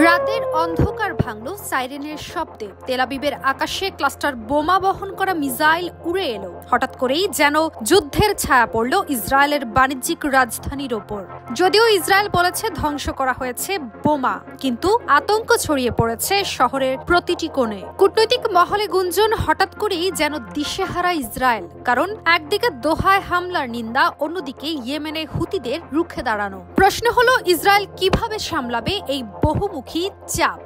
রাতের অন্ধকার ভাঙল সাইরেনের শব্দে। তেল আবিবের আকাশে ক্লাস্টার বোমা বহন করা মিসাইল উড়ে এলো। হঠাৎ করেই যেন যুদ্ধের ছায়া পড়ল ইসরায়েলের বাণিজ্যিক রাজধানীর ওপর। যদিও ইসরায়েল বলেছে ধ্বংস করা হয়েছে বোমা, কিন্তু আতঙ্ক ছড়িয়ে পড়েছে শহরের প্রতিটি কোণে। কূটনৈতিক মহলে গুঞ্জন হঠাৎ করেই যেন দিশেহারা ইসরায়েল, কারণ একদিকে দোহায় হামলার নিন্দা, অন্যদিকে ইয়েমেনে হুতিদের রুখে দাঁড়ানো। প্রশ্ন হলো, ইসরায়েল কিভাবে সামলাবে এই বহুমুখী চাপ?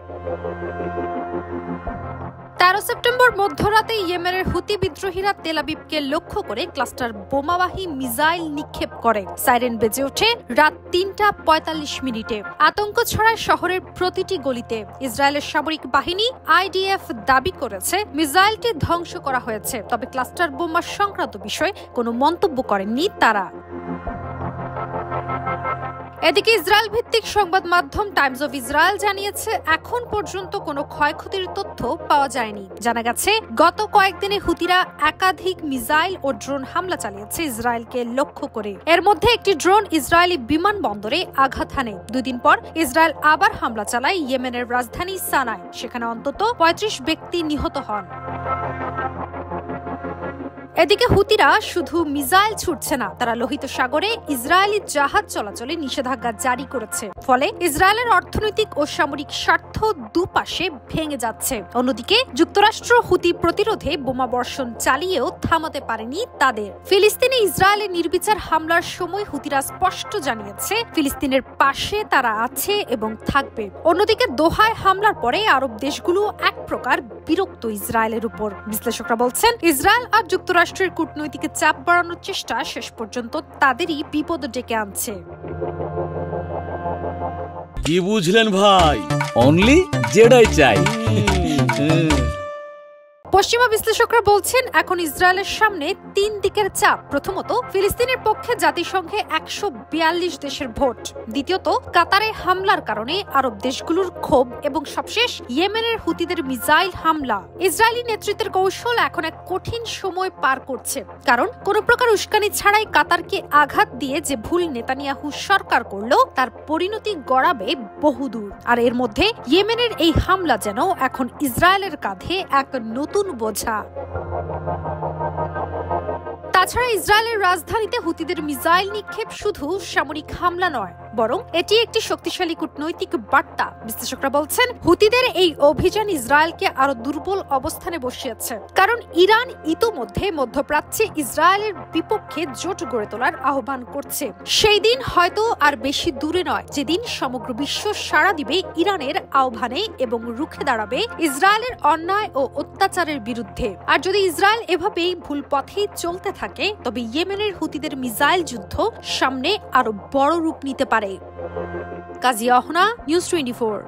13 সেপ্টেম্বর মধ্যরাতে ইয়েমেনের হুতি বিদ্রোহীরা তেল আবিবকে লক্ষ্য করে ক্লাস্টার বোমাবাহী মিসাইল নিক্ষেপ করে। সাইরেন বেজে ওঠে রাত 3:45। আতঙ্ক ছড়ায় শহরের প্রতিটি গলিতে। ইসরায়েলের সামরিক বাহিনী IDF দাবি করেছে মিসাইলটি ধ্বংস করা হয়েছে, তবে ক্লাস্টার বোমা সংক্রান্ত বিষয়ে কোনো মন্তব্য করেননি তারা। এদিকে ইসরায়েল ভিত্তিক সংবাদ মাধ্যম টাইমস অফ ইসরায়েল জানিয়েছে, এখন পর্যন্ত কোনো ক্ষয়ক্ষতির তথ্য পাওয়া যায়নি। জানা গেছে, গত কয়েকদিনে হুতিরা একাধিক মিসাইল ও ড্রোন হামলা চালিয়েছে ইসরায়েলকে লক্ষ্য করে। এর মধ্যে একটি ড্রোন ইসরায়েলি বিমানবন্দরে আঘাত হানে। 2 দিন পর ইসরায়েল আবার হামলা চালায় ইয়েমেনের রাজধানী সানায়। সেখানে অন্তত 35 ব্যক্তি নিহত হন। এদিকে হুতিরা শুধু মিসাইল ছুটছে না, তারা লোহিত সাগরে ইসরায়েলি জাহাজ চলাচলে নিষেধাজ্ঞা জারি করেছে। ফলে ইসরায়েলের অর্থনৈতিক ও সামরিক স্বার্থ দুপাশে ভেঙে যাচ্ছে। অন্যদিকে যুক্তরাষ্ট্র হুতি প্রতিরোধে বোমা বর্ষণ চালিয়েও থামাতে পারেনি তাদের। ফিলিস্তিনে ইসরায়েলের নির্বিচার হামলার সময় হুতিরা স্পষ্ট জানিয়েছে, ফিলিস্তিনের পাশে তারা আছে এবং থাকবে। অন্যদিকে দোহায় হামলার পরে আরব দেশগুলো এক প্রকার বিরক্ত ইসরায়েলের উপর। বিশ্লেষকরা বলছেন, ইসরায়েল আর যুক্তরাষ্ট্রের কূটনৈতিক চাপ বাড়ানোর চেষ্টা শেষ পর্যন্ত তাদেরই বিপদ ডেকে আনছে। কি বুঝলেন ভাই? অনলি জেডাই চাই। পশ্চিমা বিশ্লেষকরা বলছেন, এখন ইসরায়েলের সামনে 3 দিকের চাপ। প্রথমত, ফিলিস্তিনের পক্ষে জাতিসংঘে 142 দেশের ভোট। দ্বিতীয়ত, কাতারে হামলার কারণে আরব দেশগুলোর ক্ষোভ, এবং সবশেষ ইয়েমেনের হুতিদের মিসাইল হামলা। ইসরায়েলি নেতৃত্বের কৌশল এখন এক কঠিন সময় পার করছে, কারণ কোন প্রকার উস্কানি ছাড়াই কাতারকে আঘাত দিয়ে যে ভুল নেতানিয়াহু সরকার করলো, তার পরিণতি গড়াবে বহুদূর। আর এর মধ্যে ইয়েমেনের এই হামলা যেন এখন ইসরায়েলের কাঁধে এক নতুন বোঝা। তাছাড়া ইসরায়েলের রাজধানীতে হুতিদের মিসাইল নিক্ষেপ শুধু সামরিক হামলা নয়, বরং এটি একটি শক্তিশালী কূটনৈতিক বার্তা। বিশ্লেষকরা বলছেন, হুতিদের এই অভিযান ইসরায়েলকে আরো দুর্বল অবস্থানে বসিয়েছে, কারণ ইরান ইতোমধ্যে মধ্যপ্রাচ্যে ইসরায়েলের বিপক্ষে জোট গড়ে তোলার আহ্বান করছে। সেই দিন হয়তো আর বেশি দূরে নয়, যেদিন সমগ্র বিশ্ব সাড়া দিবে ইরানের আহ্বানে এবং রুখে দাঁড়াবে ইসরায়েলের অন্যায় ও অত্যাচারের বিরুদ্ধে। আর যদি ইসরায়েল এভাবেই ভুল পথেই চলতে থাকে, তবে ইয়েমেনের হুতিদের মিসাইল যুদ্ধ সামনে আরো বড় রূপ নিতে পারে। কাজিয়া অহনা, নিউজ 24।